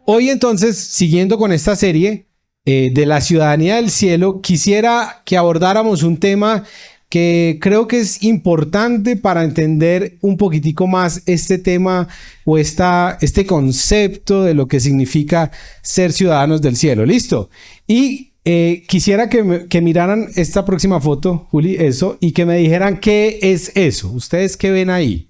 Hoy entonces, siguiendo con esta serie de la ciudadanía del cielo, quisiera que abordáramos un tema que creo que es importante para entender un poquitico más este tema o este concepto de lo que significa ser ciudadanos del cielo. ¿Listo? Y quisiera que miraran esta próxima foto, Juli, eso, y que me dijeran qué es eso. ¿Ustedes qué ven ahí?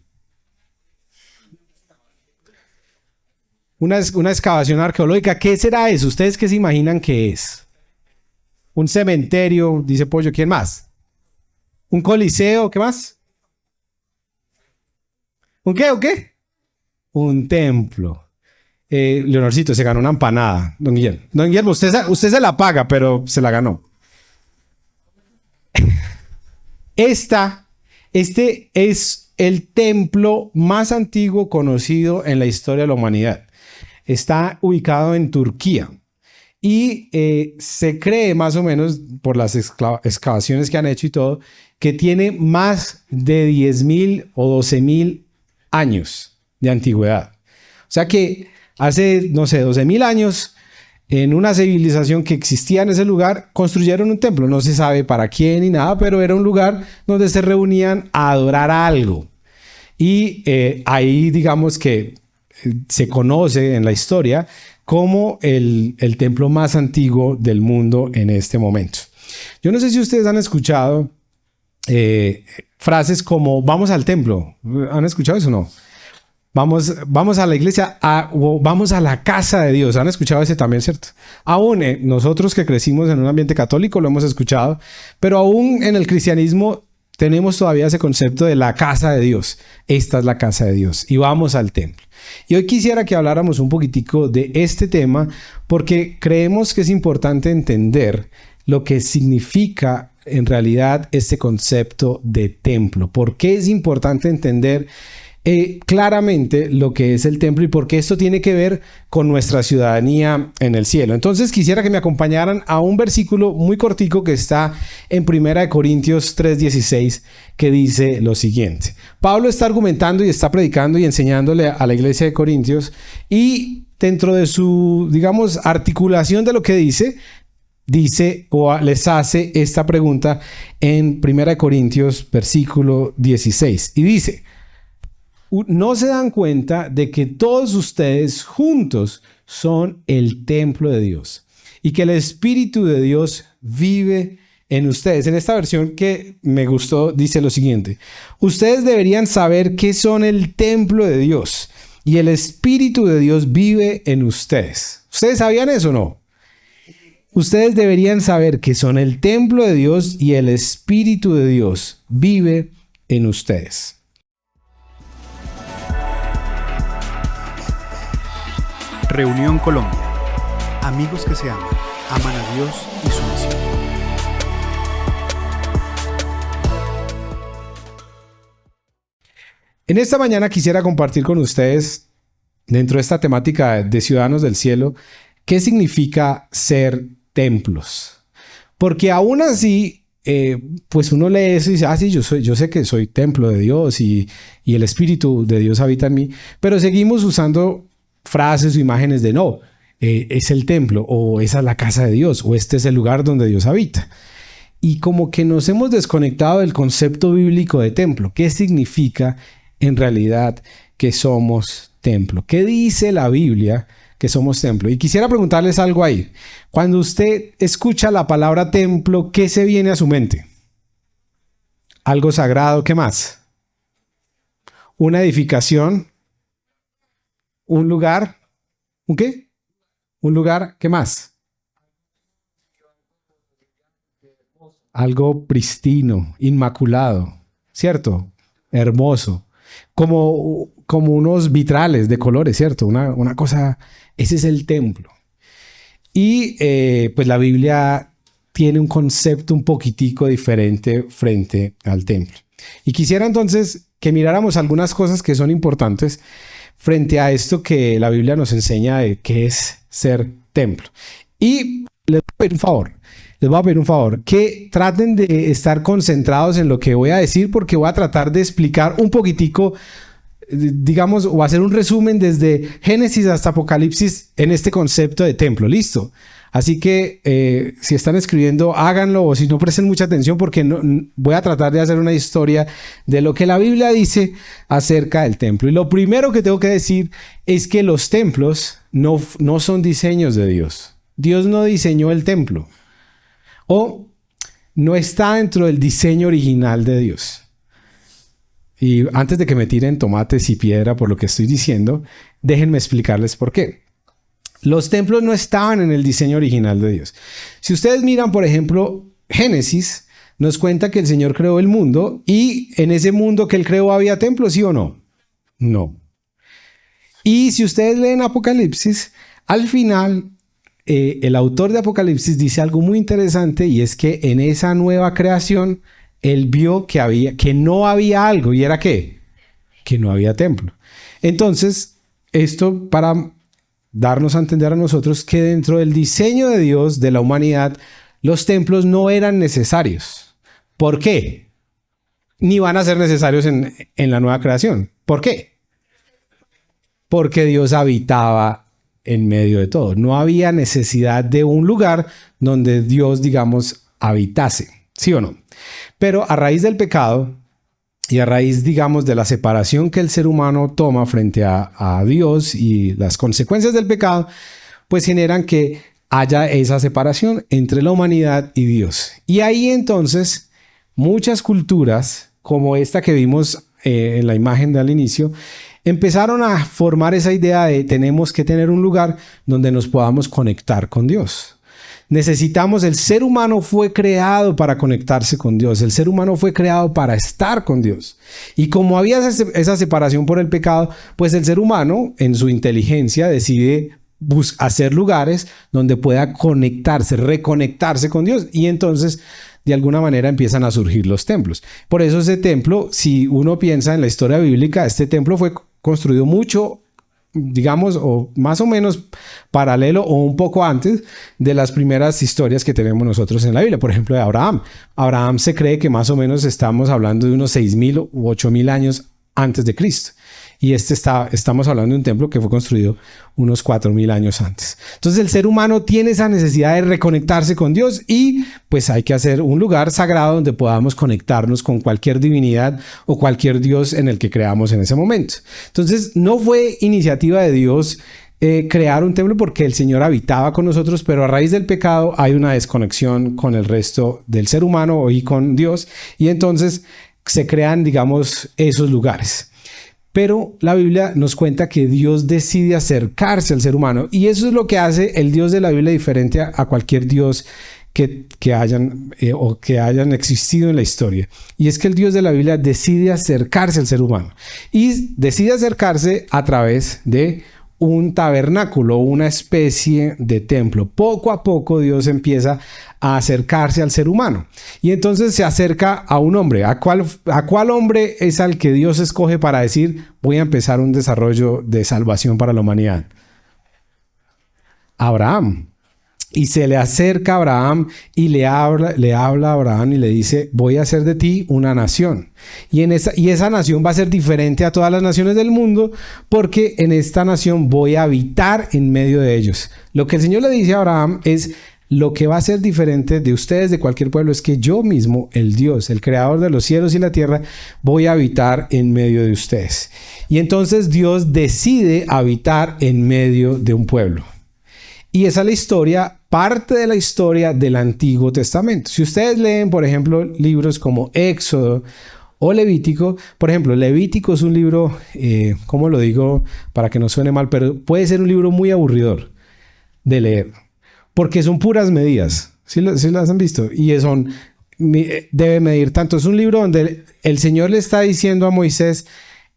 Una excavación arqueológica. ¿Qué será eso? ¿Ustedes qué se imaginan que es? Un cementerio, dice Pollo. ¿Quién más? ¿Un coliseo? ¿Qué más? ¿Un qué? ¿Un qué? Un templo. Leonorcito se ganó una empanada. Don Guillermo. Don Guillermo, usted se la paga, pero se la ganó. Este es el templo más antiguo conocido en la historia de la humanidad. Está ubicado en Turquía y se cree más o menos por las excavaciones que han hecho y todo, que tiene más de 10.000 o 12.000 años de antigüedad. O sea que hace, no sé, 12.000 años, en una civilización que existía en ese lugar, construyeron un templo. No se sabe para quién ni nada, pero era un lugar donde se reunían a adorar a algo. Y ahí digamos que se conoce en la historia como el templo más antiguo del mundo en este momento. Yo no sé si ustedes han escuchado frases como vamos al templo. ¿Han escuchado eso o no? Vamos a la iglesia o vamos a la casa de Dios. ¿Han escuchado ese también, cierto? Aún nosotros que crecimos en un ambiente católico lo hemos escuchado, pero aún en el cristianismo tenemos todavía ese concepto de la casa de Dios. Esta es la casa de Dios y vamos al templo. Y hoy quisiera que habláramos un poquitico de este tema porque creemos que es importante entender lo que significa en realidad este concepto de templo. ¿Por qué es importante entender claramente lo que es el templo y por qué esto tiene que ver con nuestra ciudadanía en el cielo? Entonces quisiera que me acompañaran a un versículo muy cortico que está en 1 Corintios 3:16, que dice lo siguiente. Pablo está argumentando y está predicando y enseñándole a la iglesia de Corintios, y dentro de su, digamos, articulación de lo que dice o les hace esta pregunta en 1 Corintios versículo 16, y dice: ¿no se dan cuenta de que todos ustedes juntos son el templo de Dios y que el Espíritu de Dios vive en ustedes? En esta versión que me gustó dice lo siguiente: ustedes deberían saber que son el templo de Dios y el Espíritu de Dios vive en ustedes. ¿Ustedes sabían eso o no? Ustedes deberían saber que son el templo de Dios y el Espíritu de Dios vive en ustedes. Reunión Colombia. Amigos que se aman a Dios y su misión. En esta mañana quisiera compartir con ustedes, dentro de esta temática de Ciudadanos del Cielo, qué significa ser templos. Porque aún así, pues uno lee eso y dice: sí, yo sé que soy templo de Dios y el Espíritu de Dios habita en mí, pero seguimos usando frases o imágenes de no, es el templo, o esa es la casa de Dios, o este es el lugar donde Dios habita. Y como que nos hemos desconectado del concepto bíblico de templo. ¿Qué significa en realidad que somos templo? ¿Qué dice la Biblia que somos templo? Y quisiera preguntarles algo ahí. Cuando usted escucha la palabra templo, ¿qué se viene a su mente? Algo sagrado. ¿Qué más? Una edificación. Un lugar. ¿Un qué? Un lugar. ¿Qué más? Algo pristino, inmaculado, ¿cierto? Hermoso. Como unos vitrales de colores, ¿cierto? Una cosa. Ese es el templo. Y pues la Biblia tiene un concepto un poquitico diferente frente al templo. Y quisiera entonces que miráramos algunas cosas que son importantes frente a esto que la Biblia nos enseña de qué es ser templo. Y les voy a pedir un favor, que traten de estar concentrados en lo que voy a decir, porque voy a tratar de explicar un poquitico digamos, o hacer un resumen desde Génesis hasta Apocalipsis en este concepto de templo. Listo. Así que si están escribiendo, háganlo, o si no, presten mucha atención porque voy a tratar de hacer una historia de lo que la Biblia dice acerca del templo. Y lo primero que tengo que decir es que los templos no son diseños de Dios. Dios no diseñó el templo, o no está dentro del diseño original de Dios. Y antes de que me tiren tomates y piedra por lo que estoy diciendo, déjenme explicarles por qué. Los templos no estaban en el diseño original de Dios. Si ustedes miran, por ejemplo, Génesis, nos cuenta que el Señor creó el mundo y en ese mundo que Él creó había templos, ¿sí o no? No. Y si ustedes leen Apocalipsis, al final, el autor de Apocalipsis dice algo muy interesante, y es que en esa nueva creación, Él vio que no había algo, ¿y era qué? Que no había templo. Entonces, esto para darnos a entender a nosotros que dentro del diseño de Dios, de la humanidad, los templos no eran necesarios. ¿Por qué? Ni van a ser necesarios en la nueva creación. ¿Por qué? Porque Dios habitaba en medio de todo. No había necesidad de un lugar donde Dios, digamos, habitase. ¿Sí o no? Pero a raíz del pecado y a raíz, digamos, de la separación que el ser humano toma frente a Dios y las consecuencias del pecado, pues generan que haya esa separación entre la humanidad y Dios. Y ahí entonces muchas culturas, como esta que vimos en la imagen del inicio, empezaron a formar esa idea de tenemos que tener un lugar donde nos podamos conectar con Dios. El ser humano fue creado para conectarse con Dios. El ser humano fue creado para estar con Dios. Y como había esa separación por el pecado, pues el ser humano, en su inteligencia, decide hacer lugares donde pueda conectarse, reconectarse con Dios. Y entonces, de alguna manera, empiezan a surgir los templos. Por eso ese templo, si uno piensa en la historia bíblica, este templo fue construido mucho, digamos, o más o menos paralelo o un poco antes de las primeras historias que tenemos nosotros en la Biblia. Por ejemplo, de Abraham. Abraham se cree que más o menos estamos hablando de unos 6,000 u 8,000 años antes de Cristo. Y estamos hablando de un templo que fue construido unos 4,000 años antes. Entonces el ser humano tiene esa necesidad de reconectarse con Dios, y pues hay que hacer un lugar sagrado donde podamos conectarnos con cualquier divinidad o cualquier Dios en el que creamos en ese momento. Entonces no fue iniciativa de Dios crear un templo, porque el Señor habitaba con nosotros, pero a raíz del pecado hay una desconexión con el resto del ser humano y con Dios, y entonces se crean, digamos, esos lugares. Pero la Biblia nos cuenta que Dios decide acercarse al ser humano, y eso es lo que hace el Dios de la Biblia diferente a cualquier Dios que hayan existido en la historia. Y es que el Dios de la Biblia decide acercarse al ser humano, y decide acercarse a través de un tabernáculo, una especie de templo. Poco a poco Dios empieza a acercarse al ser humano, y entonces se acerca a un hombre. ¿A cuál hombre es al que Dios escoge para decir voy a empezar un desarrollo de salvación para la humanidad? Abraham. Y se le acerca a Abraham y le habla a Abraham y le dice: voy a hacer de ti una nación. Y esa nación va a ser diferente a todas las naciones del mundo, porque en esta nación voy a habitar en medio de ellos. Lo que el Señor le dice a Abraham es: lo que va a ser diferente de ustedes, de cualquier pueblo, es que yo mismo, el Dios, el creador de los cielos y la tierra, voy a habitar en medio de ustedes. Y entonces Dios decide habitar en medio de un pueblo. Y esa es la historia, parte de la historia del Antiguo Testamento. Si ustedes leen, por ejemplo, libros como Éxodo o Levítico, por ejemplo, Levítico es un libro, ¿cómo lo digo para que no suene mal? Pero puede ser un libro muy aburridor de leer, porque son puras medidas. ¿Sí las han visto? Y debe medir tanto. Es un libro donde el Señor le está diciendo a Moisés: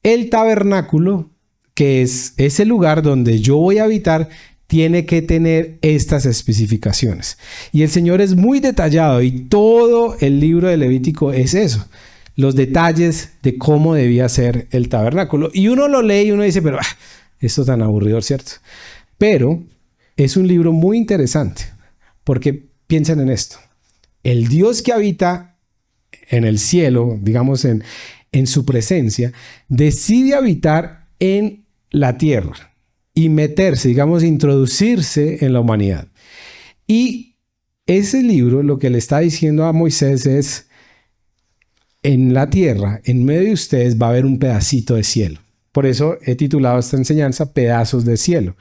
el tabernáculo, que es ese lugar donde yo voy a habitar, tiene que tener estas especificaciones. Y el Señor es muy detallado, y todo el libro de Levítico es eso, los detalles de cómo debía ser el tabernáculo. Y uno lo lee y uno dice: pero esto es tan aburrido, ¿cierto? Pero es un libro muy interesante, porque piensen en esto: el Dios que habita en el cielo, digamos en en su presencia, decide habitar en la tierra y meterse, digamos, introducirse en la humanidad. Y ese libro lo que le está diciendo a Moisés es: en la tierra, en medio de ustedes va a haber un pedacito de cielo. Por eso he titulado esta enseñanza Pedazos de cielo,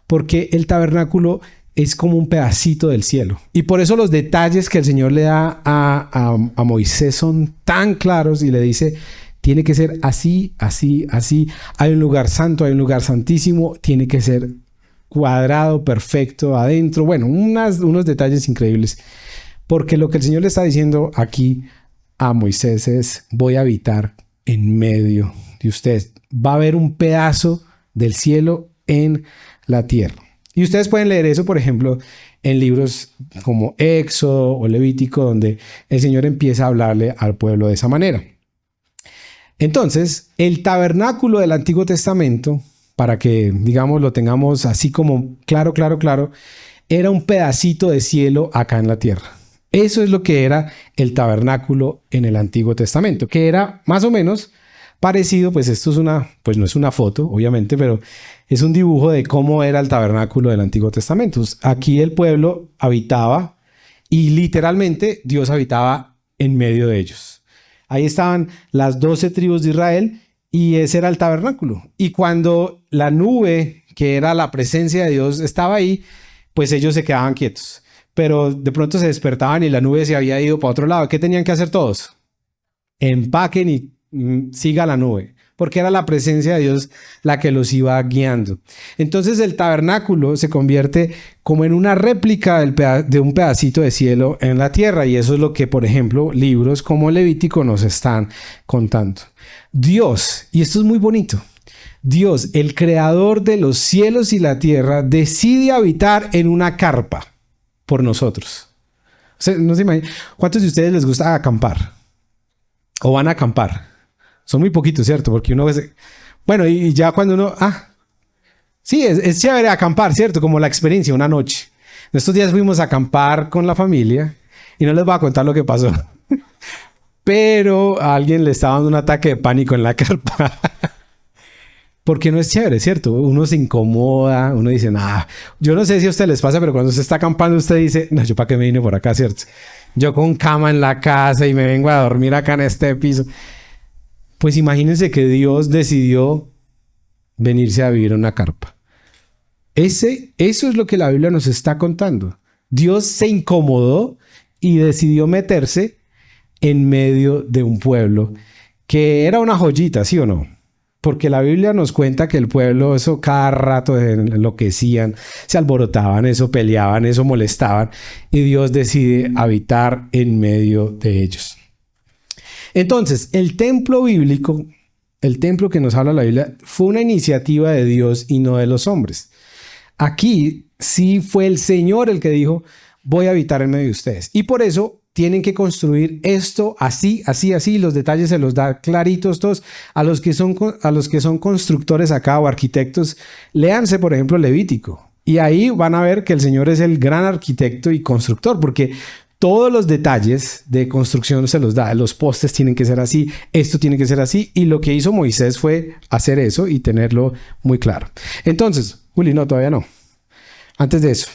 porque el tabernáculo es como un pedacito del cielo. Y por eso los detalles que el Señor le da a Moisés son tan claros y le dice: tiene que ser así, así, así. Hay un lugar santo, hay un lugar santísimo, tiene que ser cuadrado, perfecto, adentro. Bueno, unos detalles increíbles. Porque lo que el Señor le está diciendo aquí a Moisés es: voy a habitar en medio de ustedes. Va a haber un pedazo del cielo en la tierra. Y ustedes pueden leer eso, por ejemplo, en libros como Éxodo o Levítico, donde el Señor empieza a hablarle al pueblo de esa manera. Entonces, el tabernáculo del Antiguo Testamento, para que, digamos, lo tengamos así como claro, era un pedacito de cielo acá en la tierra. Eso es lo que era el tabernáculo en el Antiguo Testamento, que era más o menos parecido, pues esto es pues no es una foto, obviamente, pero es un dibujo de cómo era el tabernáculo del Antiguo Testamento. Aquí el pueblo habitaba y literalmente Dios habitaba en medio de ellos. Ahí estaban las 12 tribus de Israel y ese era el tabernáculo. Y cuando la nube, que era la presencia de Dios, estaba ahí, pues ellos se quedaban quietos. Pero de pronto se despertaban y la nube se había ido para otro lado. ¿Qué tenían que hacer todos? Empaquen y siga la nube, porque era la presencia de Dios la que los iba guiando. Entonces el tabernáculo se convierte como en una réplica de un pedacito de cielo en la tierra, y eso es lo que, por ejemplo, libros como Levítico nos están contando. Dios, y esto es muy bonito, Dios, el creador de los cielos y la tierra, decide habitar en una carpa por nosotros. O sea, no se imaginan. ¿Cuántos de ustedes les gusta acampar? ¿O van a acampar? Son muy poquitos, ¿cierto? Porque uno ve... Bueno, y ya cuando uno... sí, es chévere acampar, ¿cierto? Como la experiencia, una noche. En estos días fuimos a acampar con la familia y no les voy a contar lo que pasó. Pero a alguien le estaba dando un ataque de pánico en la carpa. Porque no es chévere, ¿cierto? Uno se incomoda, uno dice, yo no sé si a ustedes les pasa, pero cuando usted está acampando, usted dice, no, ¿yo para qué me vine por acá, cierto? Yo con cama en la casa y me vengo a dormir acá en este piso. Pues imagínense que Dios decidió venirse a vivir en una carpa. Eso es lo que la Biblia nos está contando. Dios se incomodó y decidió meterse en medio de un pueblo que era una joyita, ¿sí o no? Porque la Biblia nos cuenta que el pueblo, eso cada rato enloquecían, se alborotaban, eso peleaban, eso molestaban, y Dios decide habitar en medio de ellos. Entonces, el templo bíblico, el templo que nos habla la Biblia, fue una iniciativa de Dios y no de los hombres. Aquí sí fue el Señor el que dijo, voy a habitar en medio de ustedes. Y por eso tienen que construir esto así, así, así. Los detalles se los da claritos todos. A los que son constructores acá o arquitectos, léanse, por ejemplo, Levítico. Y ahí van a ver que el Señor es el gran arquitecto y constructor, porque todos los detalles de construcción se los da. Los postes tienen que ser así, esto tiene que ser así. Y lo que hizo Moisés fue hacer eso y tenerlo muy claro. Entonces, Juli, no, todavía no. Antes de eso.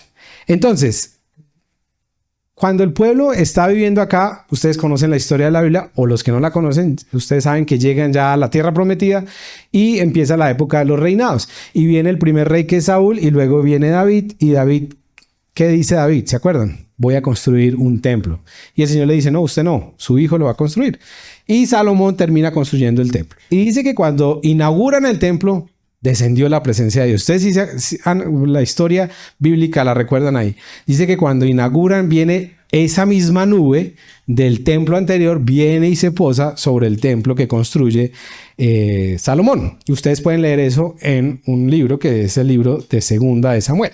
Entonces, cuando el pueblo está viviendo acá, ustedes conocen la historia de la Biblia, o los que no la conocen, ustedes saben que llegan ya a la tierra prometida y empieza la época de los reinados. Y viene el primer rey, que es Saúl, y luego viene David. Y David, ¿qué dice David? ¿Se acuerdan? Voy a construir un templo. Y el Señor le dice, no, usted no, su hijo lo va a construir. Y Salomón termina construyendo el templo. Y dice que cuando inauguran el templo, descendió la presencia de Dios. Ustedes si la historia bíblica la recuerdan ahí. Dice que cuando inauguran, viene esa misma nube del templo anterior, viene y se posa sobre el templo que construye Salomón. Y ustedes pueden leer eso en un libro que es el libro de Segunda de Samuel.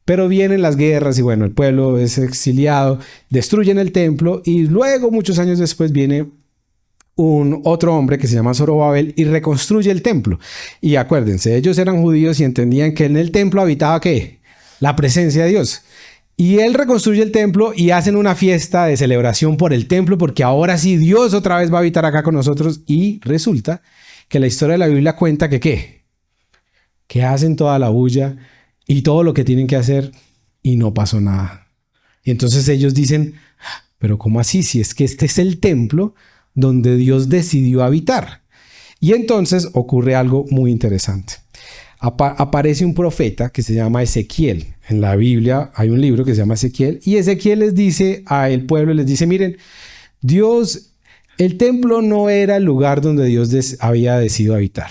Pero vienen las guerras y bueno, el pueblo es exiliado, destruyen el templo y luego, muchos años después, viene otro hombre que se llama Zorobabel y reconstruye el templo. Y acuérdense, ellos eran judíos y entendían que en el templo habitaba ¿qué? La presencia de Dios. Y él reconstruye el templo y hacen una fiesta de celebración por el templo, porque ahora sí Dios otra vez va a habitar acá con nosotros. Y resulta que la historia de la Biblia cuenta que ¿qué? Que hacen toda la bulla y todo lo que tienen que hacer y no pasó nada. Y entonces ellos dicen, pero ¿cómo así? Si es que este es el templo donde Dios decidió habitar. Y entonces ocurre algo muy interesante. Aparece un profeta que se llama Ezequiel. En la Biblia hay un libro que se llama Ezequiel. Y Ezequiel les dice al pueblo, les dice, miren, Dios, el templo no era el lugar donde Dios había decidido habitar.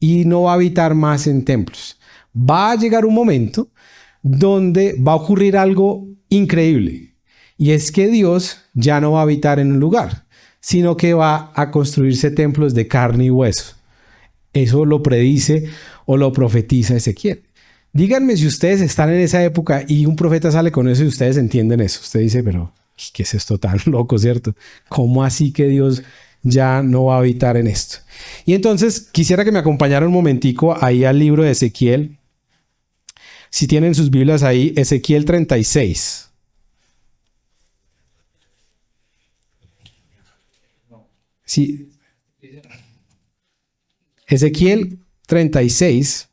Y no va a habitar más en templos. Va a llegar un momento donde va a ocurrir algo increíble. Y es que Dios ya no va a habitar en un lugar, sino que va a construirse templos de carne y hueso. Eso lo predice o lo profetiza Ezequiel. Díganme si ustedes están en esa época y un profeta sale con eso y ustedes entienden eso. Usted dice, pero ¿qué es esto tan loco, cierto? ¿Cómo así que Dios ya no va a habitar en esto? Y entonces quisiera que me acompañara un momentico ahí al libro de Ezequiel. Si tienen sus Biblias ahí, Ezequiel 36. Sí. Ezequiel 36,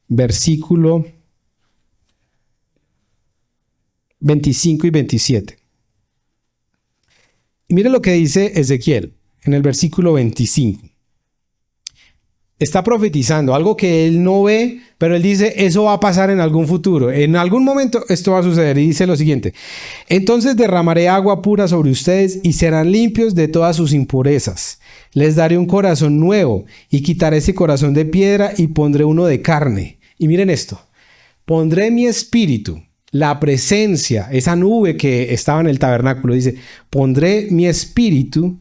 versículo 25 y 27. Y mire lo que dice Ezequiel en el versículo 25. Está profetizando algo que él no ve, pero él dice, eso va a pasar en algún futuro. En algún momento esto va a suceder. Y dice lo siguiente: entonces derramaré agua pura sobre ustedes y serán limpios de todas sus impurezas. Les daré un corazón nuevo y quitaré ese corazón de piedra y pondré uno de carne. Y miren esto: pondré mi espíritu, la presencia, esa nube que estaba en el tabernáculo, dice, pondré mi espíritu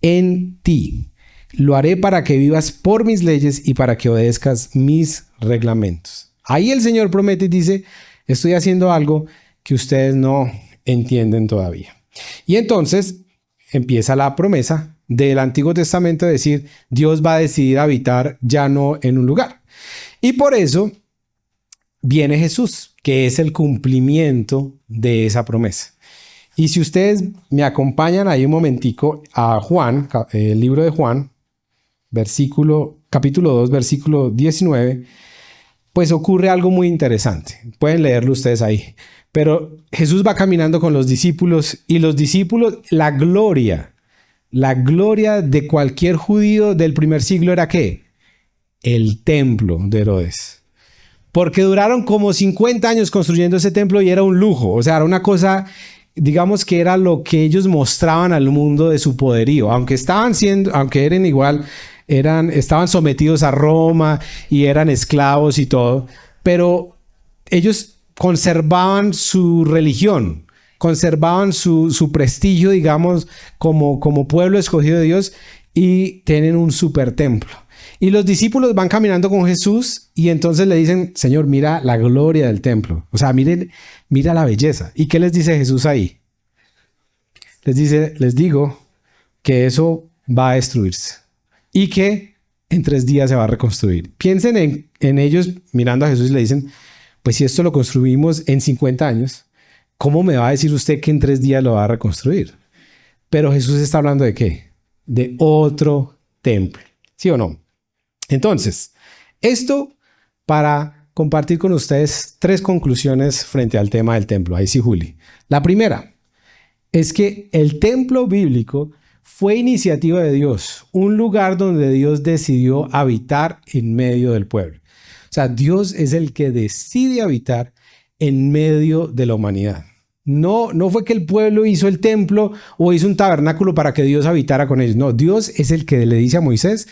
en ti. Lo haré para que vivas por mis leyes y para que obedezcas mis reglamentos. Ahí el Señor promete y dice, estoy haciendo algo que ustedes no entienden todavía. Y entonces empieza la promesa del Antiguo Testamento de decir, Dios va a decidir habitar ya no en un lugar. Y por eso viene Jesús, que es el cumplimiento de esa promesa. Y si ustedes me acompañan ahí un momentico a Juan, el libro de Juan, capítulo 2, versículo 19, pues ocurre algo muy interesante. Pueden leerlo ustedes ahí. Pero Jesús va caminando con los discípulos y los discípulos, la gloria de cualquier judío del primer siglo era ¿qué? El templo de Herodes. Porque duraron como 50 años construyendo ese templo y era un lujo. O sea, era una cosa, digamos que era lo que ellos mostraban al mundo de su poderío. Aunque eran igual, estaban sometidos a Roma y eran esclavos y todo. Pero ellos conservaban su religión, conservaban su prestigio, digamos, como pueblo escogido de Dios, y tienen un super templo. Y los discípulos van caminando con Jesús y entonces le dicen, Señor, mira la gloria del templo. O sea, mira la belleza. ¿Y qué les dice Jesús ahí? Les digo que eso va a destruirse y que en 3 días se va a reconstruir. Piensen en ellos mirando a Jesús y le dicen, pues si esto lo construimos en 50 años, ¿cómo me va a decir usted que en 3 días lo va a reconstruir? Pero Jesús está hablando ¿de qué? De otro templo. ¿Sí o no? Entonces, esto para compartir con ustedes 3 conclusiones frente al tema del templo. Ahí sí, Juli. La primera es que el templo bíblico fue iniciativa de Dios, un lugar donde Dios decidió habitar en medio del pueblo. O sea, Dios es el que decide habitar en medio de la humanidad. No fue que el pueblo hizo el templo o hizo un tabernáculo para que Dios habitara con ellos. No, Dios es el que le dice a Moisés,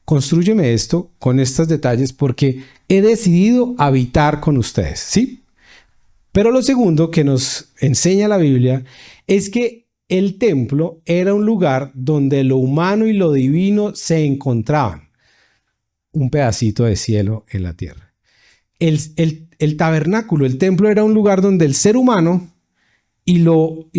constrúyeme esto con estos detalles porque he decidido habitar con ustedes, ¿sí? Pero lo segundo que nos enseña la Biblia es que el templo era un lugar donde lo humano y lo divino se encontraban. Un pedacito de cielo en la tierra. El tabernáculo, el templo era un lugar donde el ser humano y lo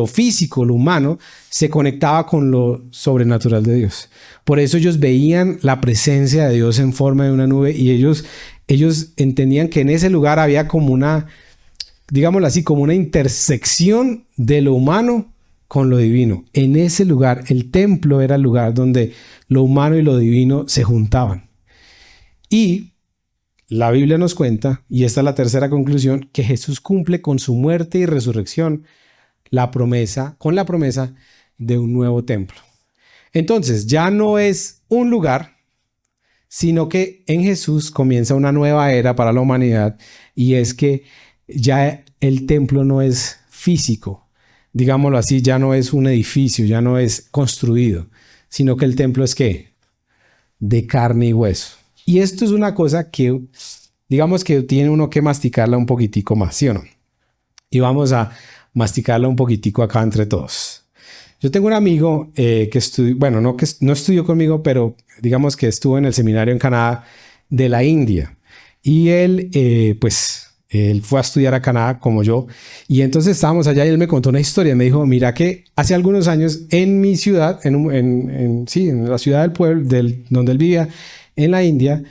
físico, lo humano, se conectaba con lo sobrenatural de Dios. Por eso ellos veían la presencia de Dios en forma de una nube y ellos entendían que en ese lugar había como digámoslo así, como una intersección de lo humano con lo divino. En ese lugar, el templo era el lugar donde lo humano y lo divino se juntaban. Y la Biblia nos cuenta, y esta es la tercera conclusión, que Jesús cumple con su muerte y resurrección con la promesa de un nuevo templo. Entonces, ya no es un lugar, sino que en Jesús comienza una nueva era para la humanidad, y es que ya el templo no es físico, digámoslo así, ya no es un edificio, ya no es construido, sino que el templo es ¿qué? De carne y hueso. Y esto es una cosa que, digamos que tiene uno que masticarla un poquitico más, ¿sí o no? Y vamos a masticarla un poquitico acá entre todos. Yo tengo un amigo que estudió, bueno, no estudió conmigo, pero digamos que estuvo en el seminario en Canadá de la India. Y él, él fue a estudiar a Canadá como yo. Y entonces estábamos allá y él me contó una historia. Me dijo, mira que hace algunos años en mi ciudad, en la ciudad del pueblo, donde él vivía, en la India,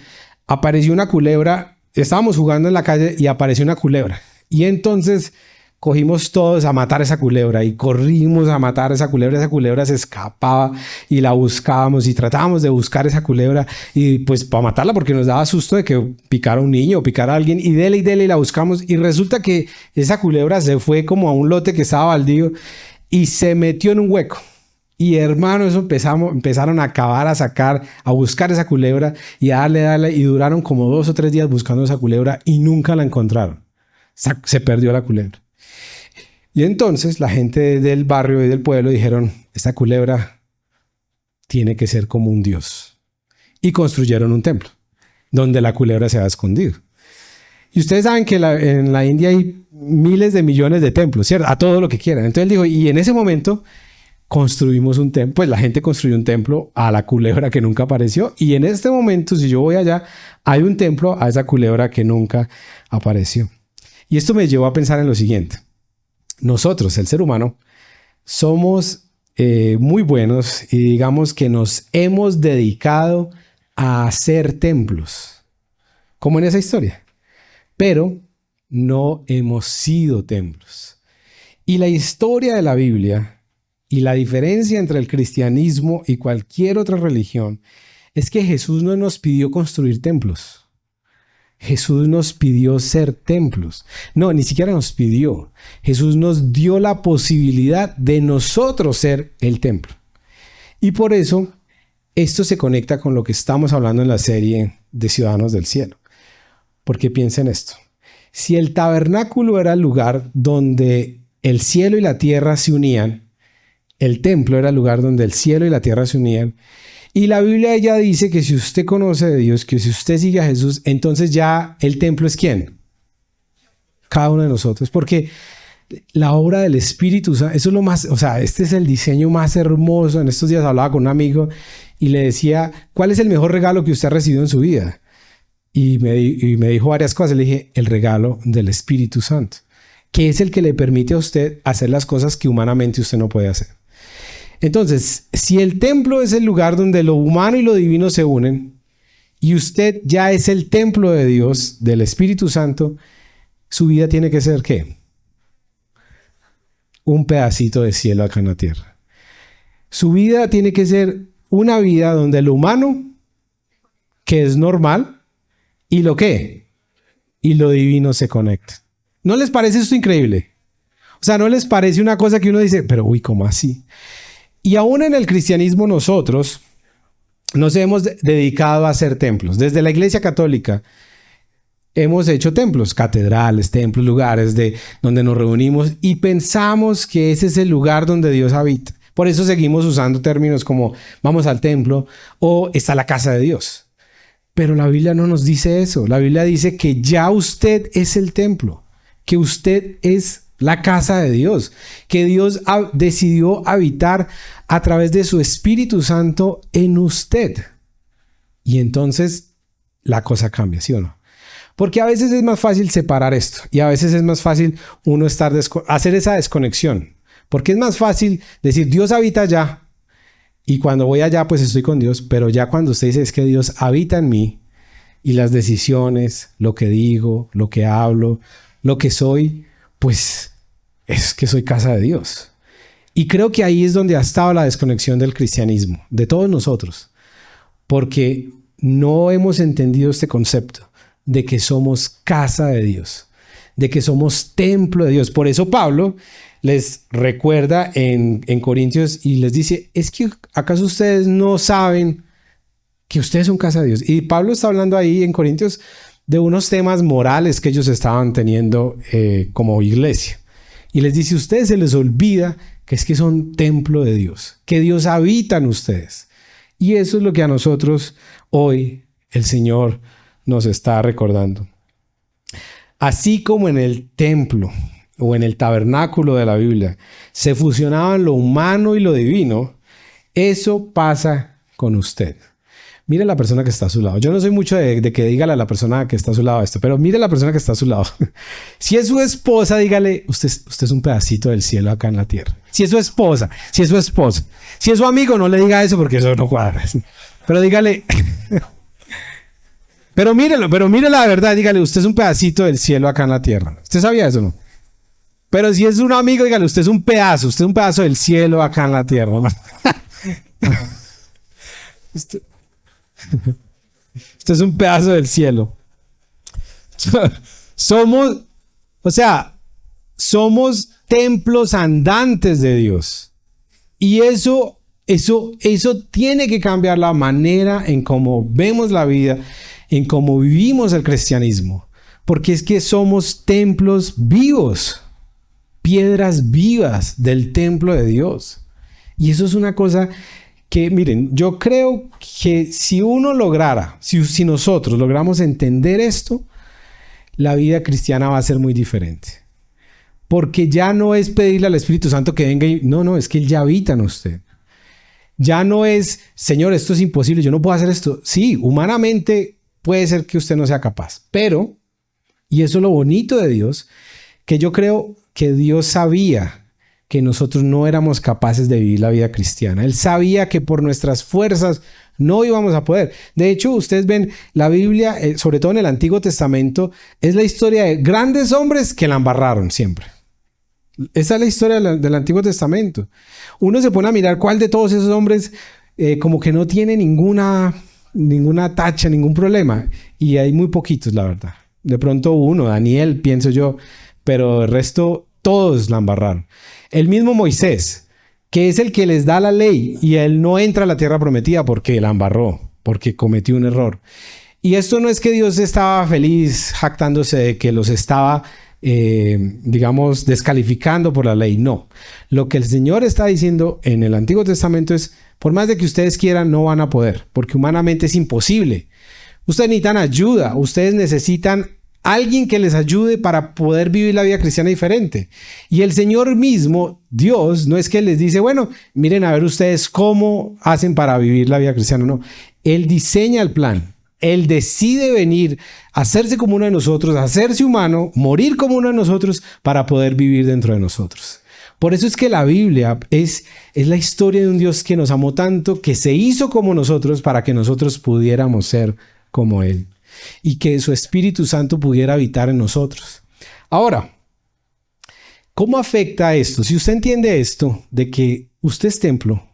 apareció una culebra. Estábamos jugando en la calle y apareció una culebra. Y entonces cogimos todos a matar esa culebra y corrimos a matar esa culebra se escapaba y la buscábamos y tratábamos de buscar esa culebra y pues para matarla porque nos daba susto de que picara un niño o picara a alguien y dele y la buscamos y resulta que esa culebra se fue como a un lote que estaba baldío y se metió en un hueco. Y hermano, eso empezaron a acabar, a sacar, a buscar esa culebra y a darle y duraron como 2 o 3 días buscando esa culebra y nunca la encontraron. Se perdió la culebra. Y entonces la gente del barrio y del pueblo dijeron, esta culebra tiene que ser como un dios. Y construyeron un templo donde la culebra se ha escondido. Y ustedes saben que en la India hay miles de millones de templos, ¿cierto? A todo lo que quieran. Entonces él dijo, y en ese momento construimos un templo, pues la gente construyó un templo a la culebra que nunca apareció. Y en este momento, si yo voy allá, hay un templo a esa culebra que nunca apareció. Y esto me llevó a pensar en lo siguiente. Nosotros, el ser humano, somos muy buenos y digamos que nos hemos dedicado a hacer templos, como en esa historia, pero no hemos sido templos. Y la historia de la Biblia y la diferencia entre el cristianismo y cualquier otra religión es que Jesús no nos pidió construir templos. Jesús nos pidió ser templos. No, ni siquiera nos pidió. Jesús nos dio la posibilidad de nosotros ser el templo. Y por eso esto se conecta con lo que estamos hablando en la serie de Ciudadanos del Cielo. Porque piensen esto. Si el tabernáculo era el lugar donde el cielo y la tierra se unían, el templo era el lugar donde el cielo y la tierra se unían, y la Biblia ya dice que si usted conoce de Dios, que si usted sigue a Jesús, entonces ya el templo es ¿quién? Cada uno de nosotros. Porque la obra del Espíritu Santo, eso es lo más, o sea, este es el diseño más hermoso. En estos días hablaba con un amigo y le decía, ¿cuál es el mejor regalo que usted ha recibido en su vida? Y me dijo varias cosas. Le dije, el regalo del Espíritu Santo, que es el que le permite a usted hacer las cosas que humanamente usted no puede hacer. Entonces, si el templo es el lugar donde lo humano y lo divino se unen, y usted ya es el templo de Dios, del Espíritu Santo, su vida tiene que ser ¿qué? Un pedacito de cielo acá en la tierra. Su vida tiene que ser una vida donde lo humano, que es normal, y lo ¿qué? Y lo divino se conectan. ¿No les parece esto increíble? O sea, ¿no les parece una cosa que uno dice, pero uy, ¿cómo así? Y aún en el cristianismo nosotros nos hemos dedicado a hacer templos. Desde la Iglesia Católica hemos hecho templos, catedrales, templos, lugares donde nos reunimos y pensamos que ese es el lugar donde Dios habita. Por eso seguimos usando términos como vamos al templo o está la casa de Dios. Pero la Biblia no nos dice eso. La Biblia dice que ya usted es el templo, que usted es la casa de Dios, que Dios decidió habitar a través de su Espíritu Santo en usted. Y entonces la cosa cambia, ¿sí o no? Porque a veces es más fácil separar esto y a veces es más fácil uno hacer esa desconexión. Porque es más fácil decir Dios habita allá y cuando voy allá pues estoy con Dios, pero ya cuando usted dice es que Dios habita en mí y las decisiones, lo que digo, lo que hablo, lo que soy, pues es que soy casa de Dios. Y creo que ahí es donde ha estado la desconexión del cristianismo, de todos nosotros, porque no hemos entendido este concepto de que somos casa de Dios, de que somos templo de Dios. Por eso Pablo les recuerda en Corintios y les dice, ¿es que acaso ustedes no saben que ustedes son casa de Dios? Y Pablo está hablando ahí en Corintios de unos temas morales que ellos estaban teniendo como iglesia. Y les dice, a ustedes se les olvida que es que son templo de Dios, que Dios habita en ustedes. Y eso es lo que a nosotros hoy el Señor nos está recordando. Así como en el templo o en el tabernáculo de la Biblia se fusionaban lo humano y lo divino, eso pasa con usted. Mire la persona que está a su lado. Yo no soy mucho de que dígale a la persona que está a su lado esto, pero mire la persona que está a su lado. Si es su esposa, dígale, usted es un pedacito del cielo acá en la tierra. Si es su esposa, si es su esposo. Si es su amigo, no le diga eso porque eso no cuadra. Pero dígale... Pero mírelo la verdad, dígale, usted es un pedacito del cielo acá en la tierra. ¿Usted sabía eso, no? Pero si es un amigo, dígale, usted es un pedazo del cielo acá en la tierra. Usted es un pedazo del cielo. Somos templos andantes de Dios. Y eso tiene que cambiar la manera en cómo vemos la vida, en cómo vivimos el cristianismo. Porque es que somos templos vivos, piedras vivas del templo de Dios. Y eso es una cosa que, miren, yo creo que si nosotros logramos entender esto, la vida cristiana va a ser muy diferente. Porque ya no es pedirle al Espíritu Santo que venga y... No, es que Él ya habita en usted. Ya no es, Señor, esto es imposible, yo no puedo hacer esto. Sí, humanamente puede ser que usted no sea capaz, pero, y eso es lo bonito de Dios, que yo creo que Dios sabía que nosotros no éramos capaces de vivir la vida cristiana. Él sabía que por nuestras fuerzas no íbamos a poder. De hecho, ustedes ven la Biblia, sobre todo en el Antiguo Testamento, es la historia de grandes hombres que la embarraron siempre. Esa es la historia del Antiguo Testamento. Uno se pone a mirar cuál de todos esos hombres como que no tiene ninguna tacha, ningún problema. Y hay muy poquitos, la verdad. De pronto uno, Daniel, pienso yo, pero el resto todos la embarraron. El mismo Moisés, que es el que les da la ley y él no entra a la tierra prometida porque la embarró, porque cometió un error. Y esto no es que Dios estaba feliz jactándose de que los estaba, descalificando por la ley. No. Lo que el Señor está diciendo en el Antiguo Testamento es, por más de que ustedes quieran, no van a poder, porque humanamente es imposible. Ustedes necesitan ayuda, ustedes necesitan alguien que les ayude para poder vivir la vida cristiana diferente. Y el Señor mismo, Dios, no es que les dice, bueno, miren a ver ustedes cómo hacen para vivir la vida cristiana. No, Él diseña el plan. Él decide venir, hacerse como uno de nosotros, hacerse humano, morir como uno de nosotros para poder vivir dentro de nosotros. Por eso es que la Biblia es la historia de un Dios que nos amó tanto, que se hizo como nosotros para que nosotros pudiéramos ser como Él. Y que su Espíritu Santo pudiera habitar en nosotros. Ahora, ¿cómo afecta esto? Si usted entiende esto, de que usted es templo,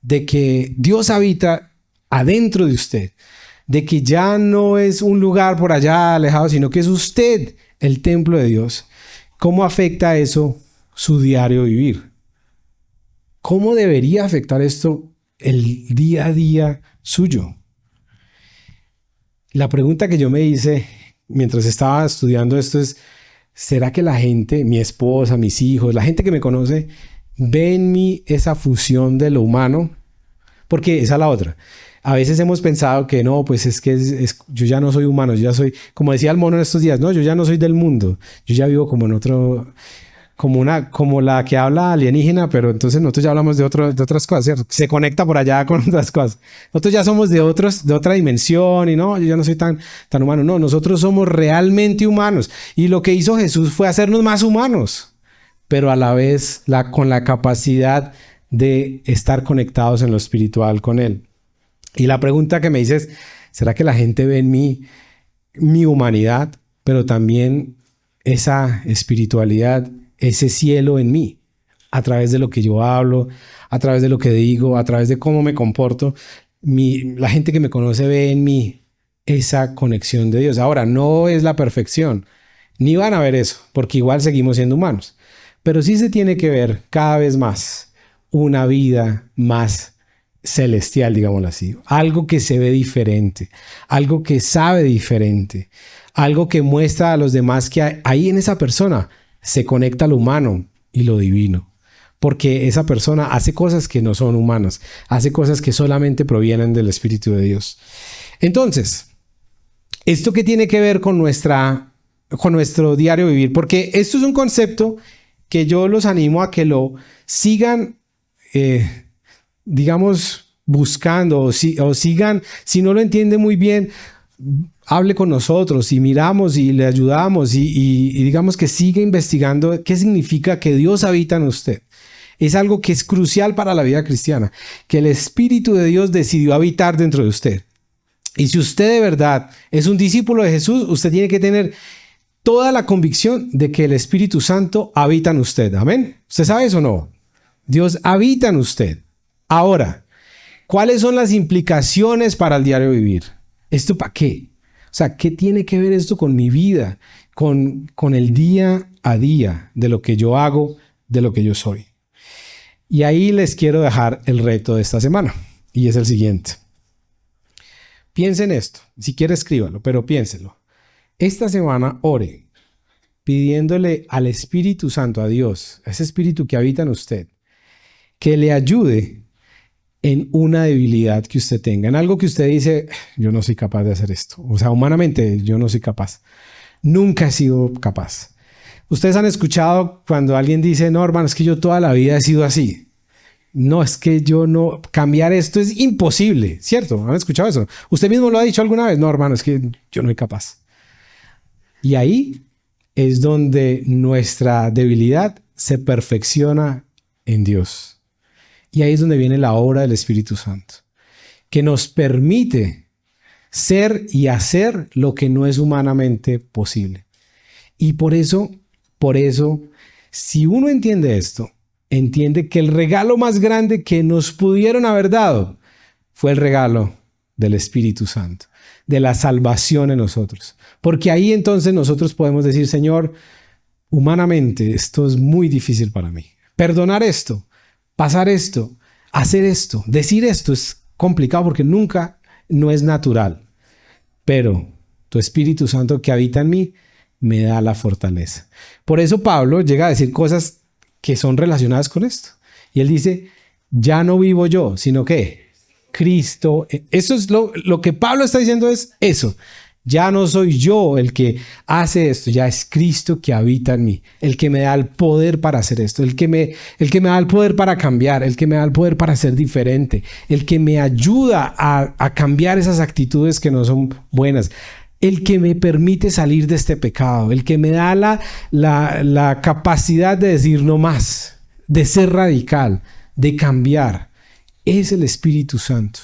de que Dios habita adentro de usted, de que ya no es un lugar por allá alejado, sino que es usted el templo de Dios, ¿cómo afecta eso su diario vivir? ¿Cómo debería afectar esto el día a día suyo? La pregunta que yo me hice mientras estaba estudiando esto es, ¿será que la gente, mi esposa, mis hijos, la gente que me conoce, ve en mí esa fusión de lo humano? Porque esa es la otra. A veces hemos pensado que no, pues es que yo ya no soy humano, yo ya soy, como decía el mono en estos días, no, yo ya no soy del mundo, yo ya vivo como en otro... como la que habla alienígena, pero entonces nosotros ya hablamos de otras cosas, ¿cierto? Se conecta por allá con otras cosas. Nosotros ya somos de otra dimensión y no, yo ya no soy tan humano. No, nosotros somos realmente humanos. Y lo que hizo Jesús fue hacernos más humanos, pero a la vez con la capacidad de estar conectados en lo espiritual con Él. Y la pregunta que me dices, ¿será que la gente ve en mí mi humanidad, pero también esa espiritualidad, ese cielo en mí, a través de lo que yo hablo, a través de lo que digo, a través de cómo me comporto. La gente que me conoce ve en mí esa conexión de Dios. Ahora, no es la perfección, ni van a ver eso, porque igual seguimos siendo humanos. Pero sí se tiene que ver cada vez más una vida más celestial, digámoslo así. Algo que se ve diferente, algo que sabe diferente, algo que muestra a los demás que ahí en esa persona se conecta lo humano y lo divino. Porque esa persona hace cosas que no son humanas, hace cosas que solamente provienen del Espíritu de Dios. Entonces, ¿esto qué tiene que ver con nuestro diario vivir? Porque esto es un concepto que yo los animo a que lo sigan, digamos, buscando o sigan, si no lo entiende muy bien, hable con nosotros y miramos y le ayudamos y digamos que siga investigando qué significa que Dios habita en usted. Es algo que es crucial para la vida cristiana, que el Espíritu de Dios decidió habitar dentro de usted. Y si usted de verdad es un discípulo de Jesús, usted tiene que tener toda la convicción de que el Espíritu Santo habita en usted. ¿Amén? ¿Usted sabe eso o no? Dios habita en usted. Ahora, ¿cuáles son las implicaciones para el diario vivir? ¿Esto para qué? O sea, ¿qué tiene que ver esto con mi vida? Con el día a día de lo que yo hago, de lo que yo soy. Y ahí les quiero dejar el reto de esta semana. Y es el siguiente. Piensen esto. Si quiere, escríbalo, pero piénselo. Esta semana ore pidiéndole al Espíritu Santo, a Dios, a ese Espíritu que habita en usted, que le ayude en una debilidad que usted tenga, en algo que usted dice, yo no soy capaz de hacer esto. O sea, humanamente yo no soy capaz. Nunca he sido capaz. Ustedes han escuchado cuando alguien dice, no, hermano, es que yo toda la vida he sido así. No, es que yo no, cambiar esto es imposible, ¿cierto? ¿Han escuchado eso? Usted mismo lo ha dicho alguna vez, no, hermano, es que yo no soy capaz. Y ahí es donde nuestra debilidad se perfecciona en Dios. Y ahí es donde viene la obra del Espíritu Santo, que nos permite ser y hacer lo que no es humanamente posible. Y por eso, si uno entiende esto, entiende que el regalo más grande que nos pudieron haber dado fue el regalo del Espíritu Santo, de la salvación en nosotros. Porque ahí entonces nosotros podemos decir, Señor, humanamente esto es muy difícil para mí. Perdonar esto, pasar esto, hacer esto, decir esto es complicado porque nunca no es natural. Pero tu Espíritu Santo que habita en mí me da la fortaleza. Por eso Pablo llega a decir cosas que son relacionadas con esto. Y él dice, ya no vivo yo, sino que Cristo. Eso es lo que Pablo está diciendo es eso. Ya no soy yo el que hace esto, ya es Cristo que habita en mí, el que me da el poder para hacer esto, el que me da el poder para cambiar, el que me da el poder para ser diferente, el que me ayuda a cambiar esas actitudes que no son buenas. El que me permite salir de este pecado, el que me da la capacidad de decir no más, de ser radical, de cambiar, es el Espíritu Santo.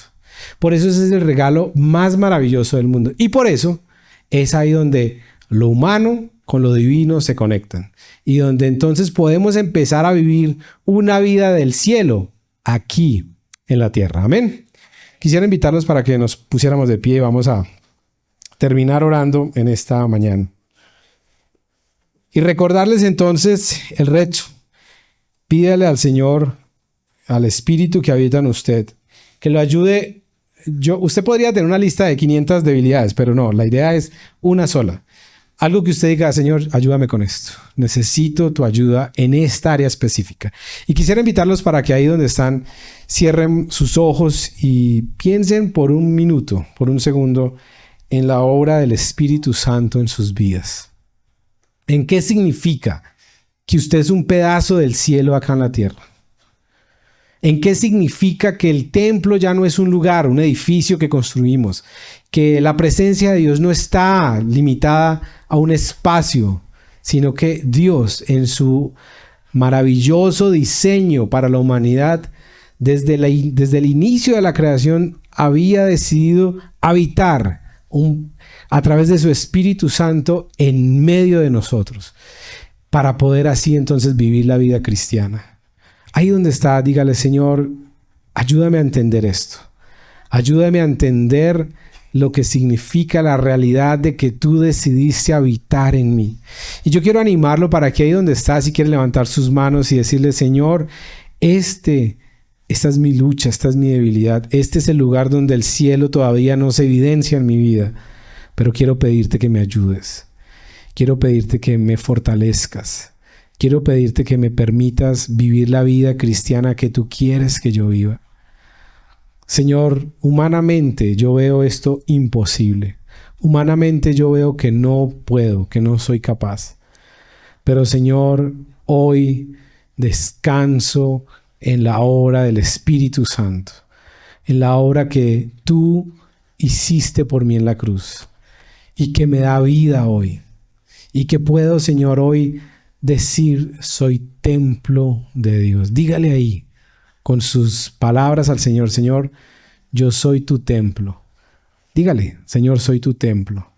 Por eso ese es el regalo más maravilloso del mundo. Y por eso es ahí donde lo humano con lo divino se conectan. Y donde entonces podemos empezar a vivir una vida del cielo aquí en la tierra. Amén. Quisiera invitarlos para que nos pusiéramos de pie. Vamos a terminar orando en esta mañana. Y recordarles entonces el reto. Pídale al Señor, al Espíritu que habita en usted, que lo ayude. Usted podría tener una lista de 500 debilidades, pero no, la idea es una sola. Algo que usted diga, Señor, ayúdame con esto. Necesito tu ayuda en esta área específica. Y quisiera invitarlos para que ahí donde están, cierren sus ojos y piensen por un minuto, por un segundo, en la obra del Espíritu Santo en sus vidas. ¿En qué significa que usted es un pedazo del cielo acá en la tierra? ¿En qué significa que el templo ya no es un lugar, un edificio que construimos? Que la presencia de Dios no está limitada a un espacio, sino que Dios en su maravilloso diseño para la humanidad, desde el inicio de la creación, había decidido habitar a través de su Espíritu Santo en medio de nosotros, para poder así entonces vivir la vida cristiana. Ahí donde está, dígale: Señor, ayúdame a entender esto. Ayúdame a entender lo que significa la realidad de que tú decidiste habitar en mí. Y yo quiero animarlo para que ahí donde está, si quiere levantar sus manos y decirle: Señor, esta es mi lucha, esta es mi debilidad. Este es el lugar donde el cielo todavía no se evidencia en mi vida. Pero quiero pedirte que me ayudes. Quiero pedirte que me fortalezcas. Quiero pedirte que me permitas vivir la vida cristiana que tú quieres que yo viva. Señor, humanamente yo veo esto imposible. Humanamente yo veo que no puedo, que no soy capaz. Pero Señor, hoy descanso en la obra del Espíritu Santo, en la obra que tú hiciste por mí en la cruz y que me da vida hoy. Y que puedo, Señor, hoy decir: soy templo de Dios. Dígale ahí con sus palabras al Señor: Señor, yo soy tu templo. Dígale: Señor, soy tu templo.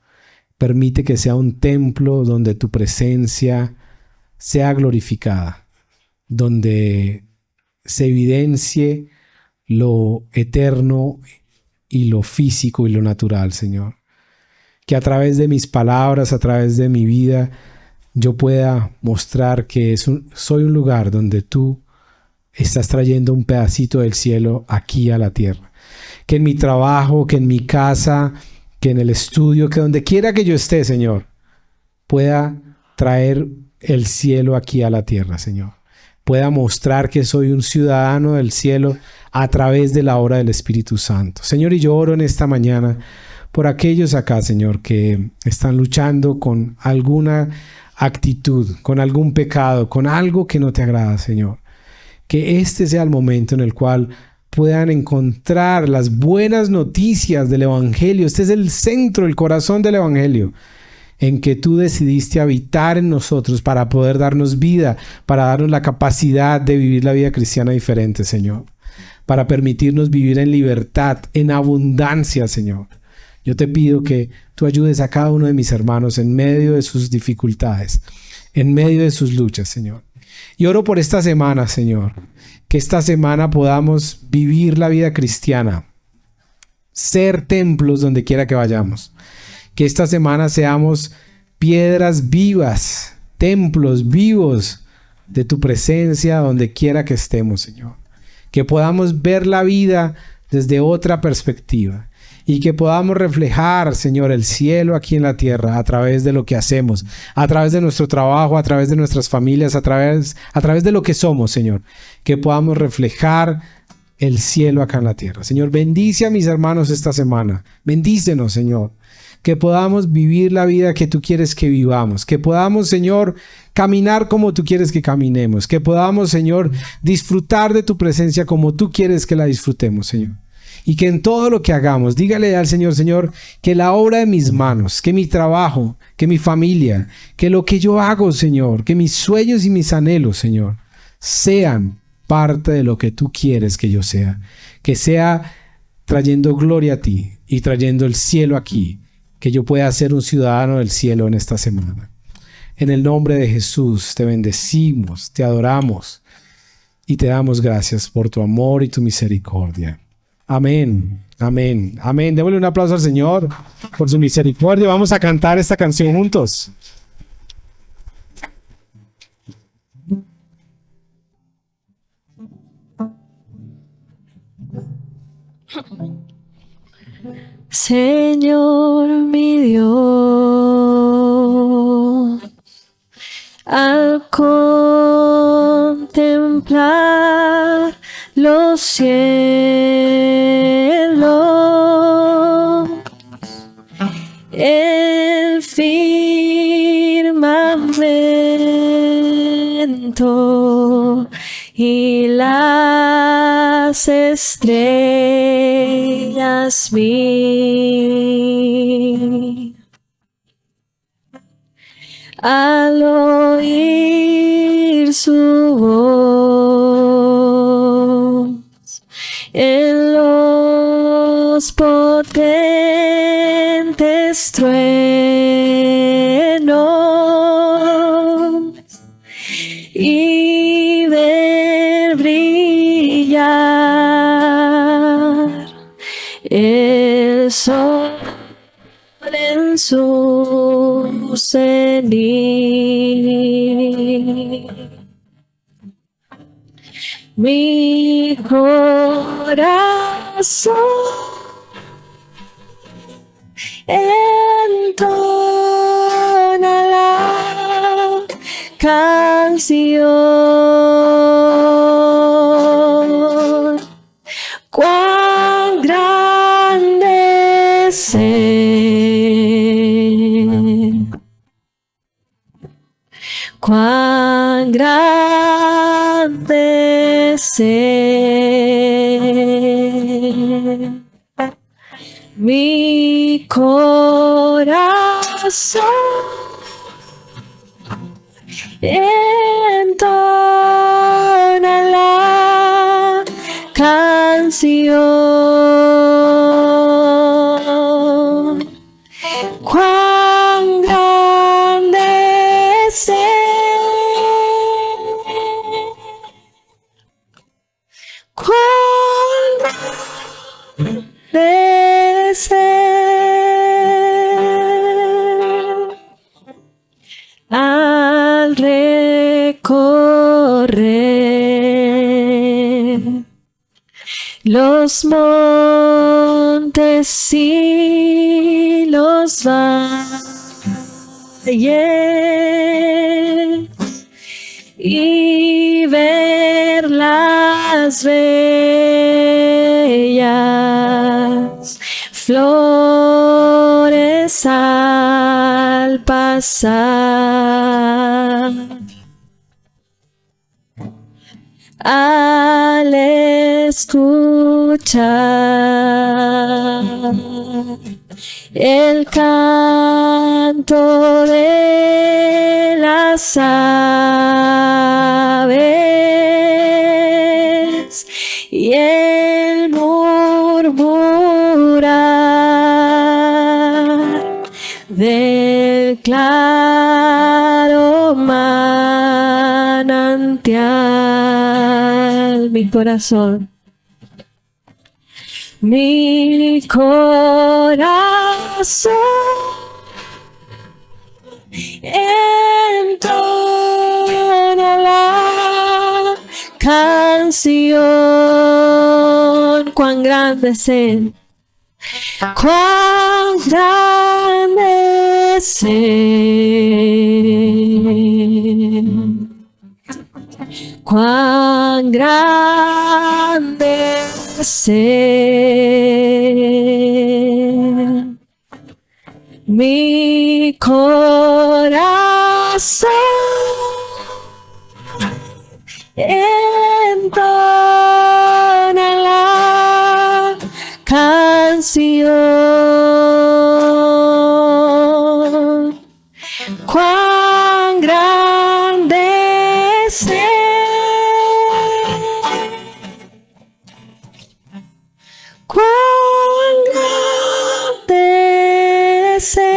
Permite que sea un templo donde tu presencia sea glorificada, donde se evidencie lo eterno y lo físico y lo natural, Señor. Que a través de mis palabras, a través de mi vida, yo pueda mostrar que soy un lugar donde tú estás trayendo un pedacito del cielo aquí a la tierra. Que en mi trabajo, que en mi casa, que en el estudio, que donde quiera que yo esté, Señor, pueda traer el cielo aquí a la tierra, Señor. Pueda mostrar que soy un ciudadano del cielo a través de la obra del Espíritu Santo. Señor, y yo oro en esta mañana por aquellos acá, Señor, que están luchando con alguna actitud, con algún pecado, con algo que no te agrada, Señor. Que este sea el momento en el cual puedan encontrar las buenas noticias del Evangelio. Este es el centro, el corazón del Evangelio, en que tú decidiste habitar en nosotros para poder darnos vida, para darnos la capacidad de vivir la vida cristiana diferente, Señor. Para permitirnos vivir en libertad, en abundancia, Señor. Yo te pido que tú ayudes a cada uno de mis hermanos en medio de sus dificultades, en medio de sus luchas, Señor. Y oro por esta semana, Señor, que esta semana podamos vivir la vida cristiana, ser templos donde quiera que vayamos. Que esta semana seamos piedras vivas, templos vivos de tu presencia donde quiera que estemos, Señor. Que podamos ver la vida desde otra perspectiva. Y que podamos reflejar, Señor, el cielo aquí en la tierra a través de lo que hacemos, a través de nuestro trabajo, a través de nuestras familias, a través de lo que somos, Señor. Que podamos reflejar el cielo acá en la tierra. Señor, bendice a mis hermanos esta semana. Bendícenos, Señor. Que podamos vivir la vida que tú quieres que vivamos. Que podamos, Señor, caminar como tú quieres que caminemos. Que podamos, Señor, disfrutar de tu presencia como tú quieres que la disfrutemos, Señor. Y que en todo lo que hagamos, dígale al Señor: Señor, que la obra de mis manos, que mi trabajo, que mi familia, que lo que yo hago, Señor, que mis sueños y mis anhelos, Señor, sean parte de lo que tú quieres que yo sea. Que sea trayendo gloria a ti y trayendo el cielo aquí. Que yo pueda ser un ciudadano del cielo en esta semana. En el nombre de Jesús te bendecimos, te adoramos y te damos gracias por tu amor y tu misericordia. Amén, amén, amén. Démosle un aplauso al Señor por su misericordia. Vamos a cantar esta canción juntos. Señor mi Dios, al contemplar los cielos, el firmamento y las estrellas vi, al oír su voz en los potentes truenos y ver brillar el sol en su cenit. Mi corazón entona la canción. Cuán grande es Él. Cuán grande es Él. Mi corazón entona la canción. Cuán grande es Él. Cuán grande es Él. Al recorrer los montes y los valles y ver las bellas flores al pasar. Al escuchar el canto de las aves y el murmurar del claro manantial. Mi corazón entona la canción. Cuán grande es Él. Cuán grande es Él. Cuán grande es Él. Mi corazón entona la canción. Cuán grande es Él. Cuán grande es Él.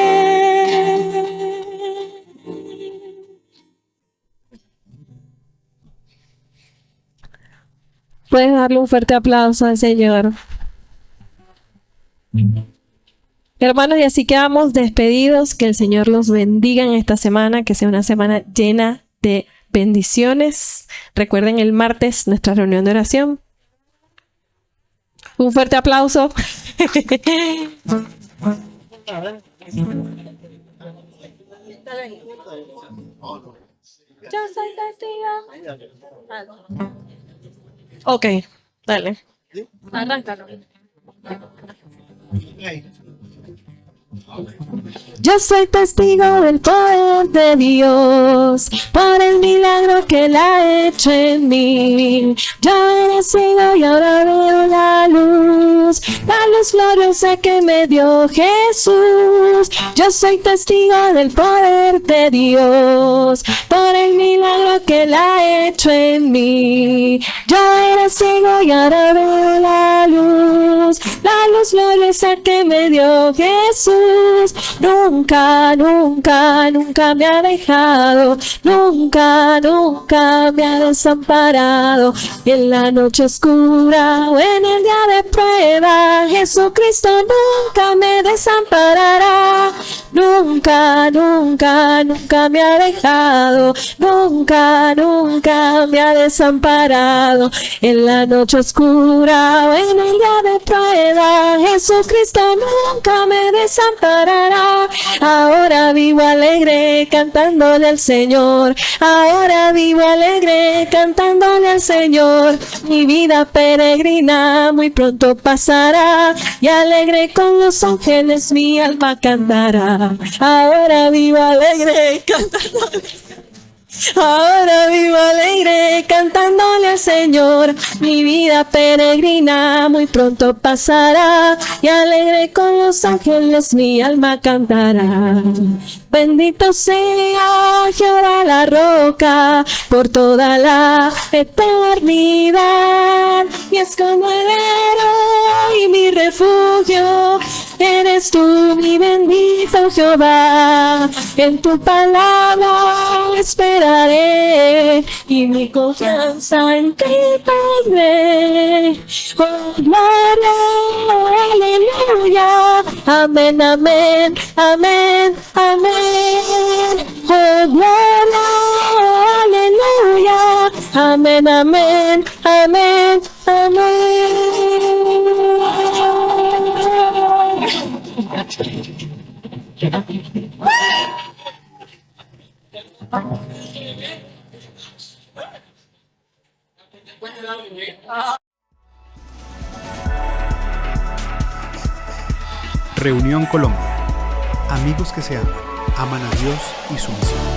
Puedes darle un fuerte aplauso al Señor. Hermanos, y así quedamos despedidos. Que el Señor los bendiga en esta semana, que sea una semana llena de bendiciones. Recuerden el martes nuestra reunión de oración. Un fuerte aplauso. Yo soy testigo. Ok, dale. Arráncalo. Yo soy testigo del poder de Dios, por el milagro que Él ha hecho en mí. Yo era ciego y ahora veo la luz gloriosa que me dio Jesús. Yo soy testigo del poder de Dios, por el el milagro que Él ha hecho en mí. Yo era ciego y ahora veo la luz gloriosa que me dio Jesús. Nunca, nunca, nunca me ha dejado, nunca, nunca me ha desamparado. En la noche oscura o en el día de prueba, Jesucristo nunca me desamparará. Nunca, nunca, nunca me ha dejado, nunca, nunca me ha desamparado. En la noche oscura o en el día de prueba, Jesucristo nunca me desamparará. Ahora vivo alegre cantándole al Señor, ahora vivo alegre cantándole al Señor. Mi vida peregrina muy pronto pasará, y alegre con los ángeles mi alma cantará. Ahora vivo alegre cantándole, ahora vivo alegre cantándole al Señor. Mi vida peregrina muy pronto pasará, y alegre con los ángeles mi alma cantará. Bendito sea Jehová la roca por toda la eternidad. Mi escondedero y mi refugio, eres tú mi bendito Jehová. En tu palabra esperaré y mi confianza en ti pondré. Oh, gloria, aleluya. Amén, amén, amén, amén. Oh, gloria, aleluya. Amén, amén, amén, amén. Reunión Colombia. Amigos que se aman a Dios y su misión.